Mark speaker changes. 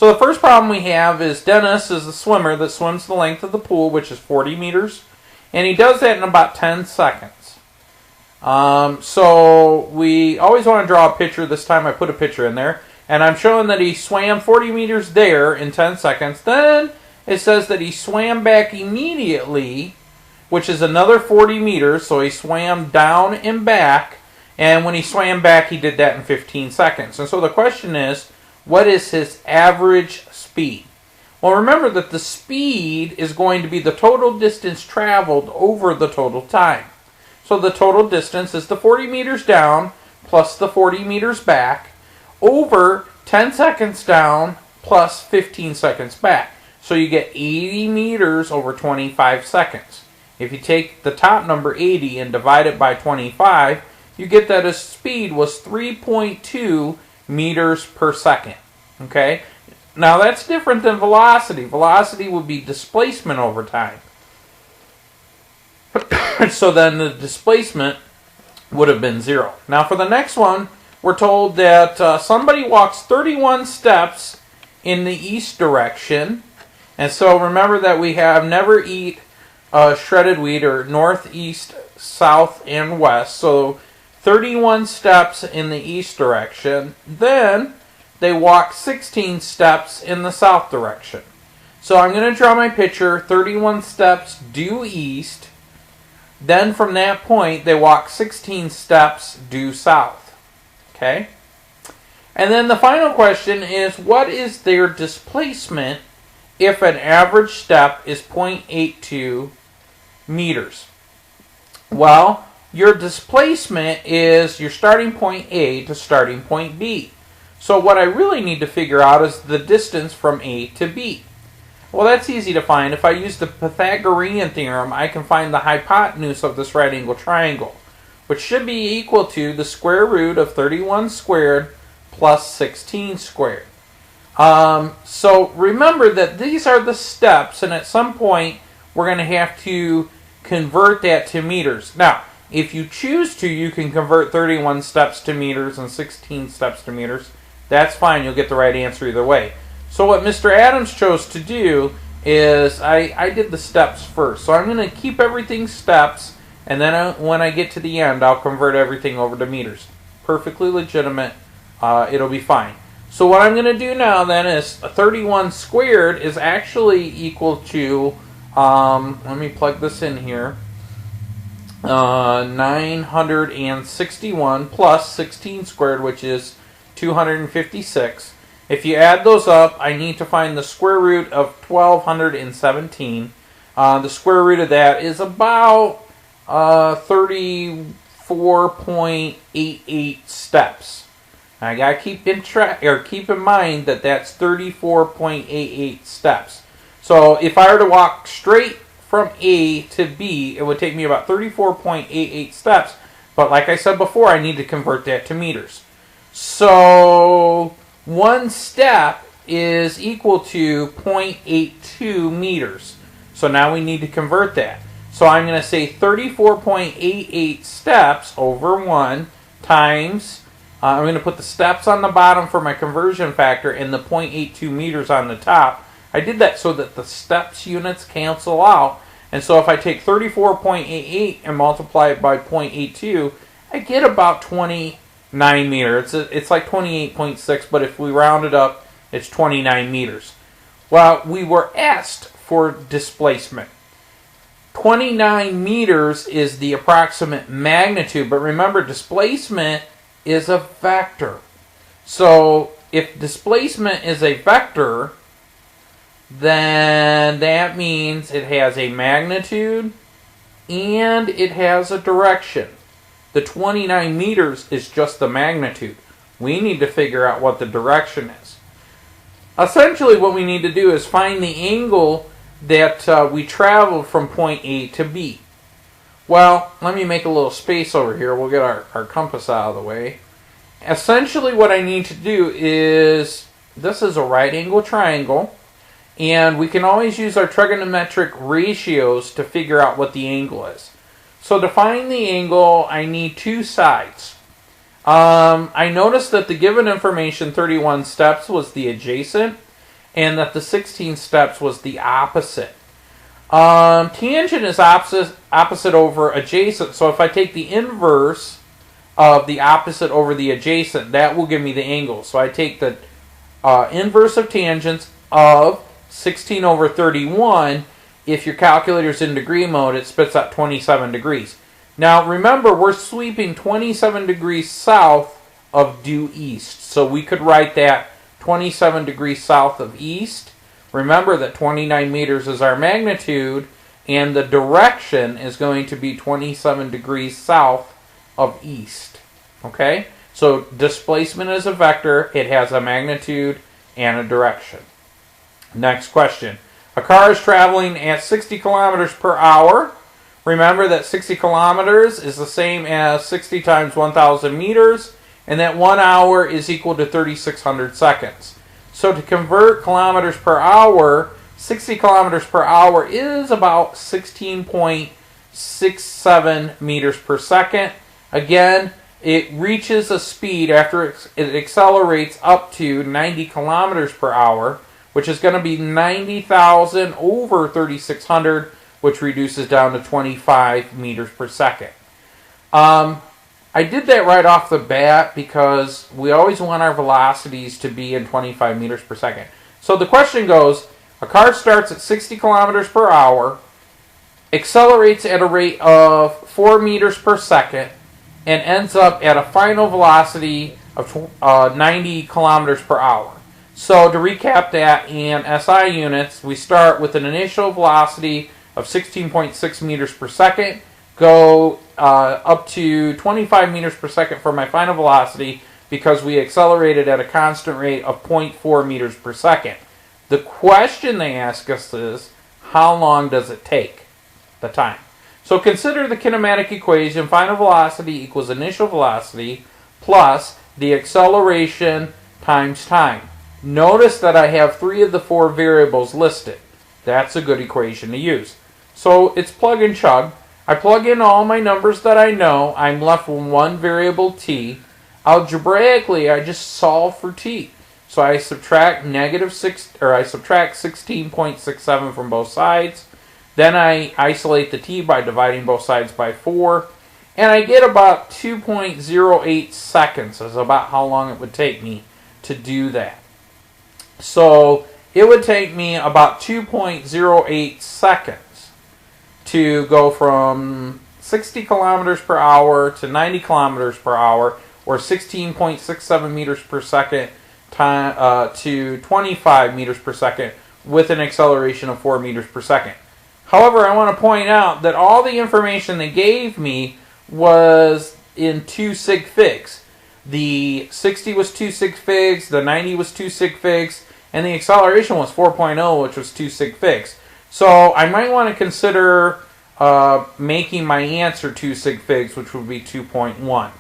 Speaker 1: So the first problem we have is Dennis is a swimmer that swims the length of the pool, which is 40 meters. And he does that in about 10 seconds. So we always want to draw a picture. This time I put a picture in there. And I'm showing that he swam 40 meters there in 10 seconds. Then it says that he swam back immediately, which is another 40 meters. So he swam down and back. And when he swam back, he did that in 15 seconds. And so the question is, what is his average speed? Well, remember that the speed is going to be the total distance traveled over the total time. So the total distance is the 40 meters down plus the 40 meters back over 10 seconds down plus 15 seconds back. So you get 80 meters over 25 seconds. If you take the top number 80 and divide it by 25, you get that his speed was 3.2 meters per second. Okay? Now that's different than velocity. Velocity would be displacement over time. So then the displacement would have been 0. Now for the next one, we're told that somebody walks 31 steps in the east direction. And so remember that we have never eat shredded wheat, or north, east, south, and west. So 31 steps in the east direction. Then they walk 16 steps in the south direction. So I'm going to draw my picture, 31 steps due east. Then from that point, they walk 16 steps due south. Okay? And then the final question is, what is their displacement if an average step is 0.82 meters? Well, your displacement is your starting point A to starting point B. So what I really need to figure out is the distance from A to B. Well, that's easy to find. If I use the Pythagorean theorem, I can find the hypotenuse of this right angle triangle, which should be equal to the square root of 31 squared plus 16 squared. So remember that these are the steps, and at some point we're going to have to convert that to meters. Now, if you choose to, you can convert 31 steps to meters and 16 steps to meters. That's fine. You'll get the right answer either way. So what Mr. Adams chose to do is I did the steps first. So I'm going to keep everything steps, and then when I get to the end, I'll convert everything over to meters. Perfectly legitimate. It'll be fine. So what I'm going to do now then is 31 squared is actually equal to, let me plug this in here, 961 plus 16 squared, which is 256. If you add those up, I need to find the square root of 1217. The square root of that is about 34.88 steps. I gotta keep in mind that that's 34.88 steps. So if I were to walk straight from A to B, it would take me about 34.88 steps. But like I said before, I need to convert that to meters. So one step is equal to 0.82 meters. So now we need to convert that. So I'm going to say 34.88 steps over 1 times, I'm going to put the steps on the bottom for my conversion factor and the 0.82 meters on the top. I did that so that the steps units cancel out. And so if I take 34.88 and multiply it by 0.82, I get about 29 meters. It's like 28.6, but if we round it up, it's 29 meters. Well, we were asked for displacement. 29 meters is the approximate magnitude, but remember, displacement is a vector. So if displacement is a vector, then that means it has a magnitude and it has a direction. The 29 meters is just the magnitude. We need to figure out what the direction is. Essentially what we need to do is find the angle that we traveled from point A to B. Well, let me make a little space over here. We'll get our compass out of the way. Essentially what I need to do is, this is a right angle triangle, and we can always use our trigonometric ratios to figure out what the angle is. So to find the angle, I need two sides. I noticed that the given information, 31 steps, was the adjacent. and that the 16 steps was the opposite. Tangent is opposite over adjacent, so if I take the inverse of the opposite over the adjacent, that will give me the angle. So I take the inverse of tangents of 16 over 31. If your calculator's in degree mode, it spits out 27 degrees. Now remember, we're sweeping 27 degrees south of due east. So we could write that 27 degrees south of east. Remember that 29 meters is our magnitude, and the direction is going to be 27 degrees south of east. Okay? So displacement is a vector. It has a magnitude and a direction. Next question. A car is traveling at 60 kilometers per hour. Remember that 60 kilometers is the same as 60 times 1,000 meters, and that 1 hour is equal to 3,600 seconds. So to convert kilometers per hour, 60 kilometers per hour is about 16.67 meters per second. Again, it reaches a speed after it accelerates up to 90 kilometers per hour, which is going to be 90,000 over 3,600, which reduces down to 25 meters per second. I did that right off the bat because we always want our velocities to be in 25 meters per second. So the question goes, a car starts at 60 kilometers per hour, accelerates at a rate of 4 meters per second, and ends up at a final velocity of 90 kilometers per hour. So to recap that in SI units, we start with an initial velocity of 16.6 meters per second, go up to 25 meters per second for my final velocity because we accelerated at a constant rate of 0.4 meters per second. The question they ask us is, how long does it take? The time. So consider the kinematic equation. Final velocity equals initial velocity plus the acceleration times time. Notice that I have 3 of the 4 variables listed. That's a good equation to use. So it's plug and chug. I plug in all my numbers that I know. I'm left with one variable t. Algebraically, I just solve for t. So I subtract subtract 16.67 from both sides. Then I isolate the t by dividing both sides by 4. And I get about 2.08 seconds. That's about how long it would take me to do that. So it would take me about 2.08 seconds to go from 60 kilometers per hour to 90 kilometers per hour, or 16.67 meters per second to 25 meters per second with an acceleration of 4 meters per second. However, I want to point out that all the information they gave me was in 2 sig figs. The 60 was 2 sig figs, the 90 was 2 sig figs, and the acceleration was 4.0, which was 2 sig figs. So I might want to consider making my answer 2 sig figs, which would be 2.1.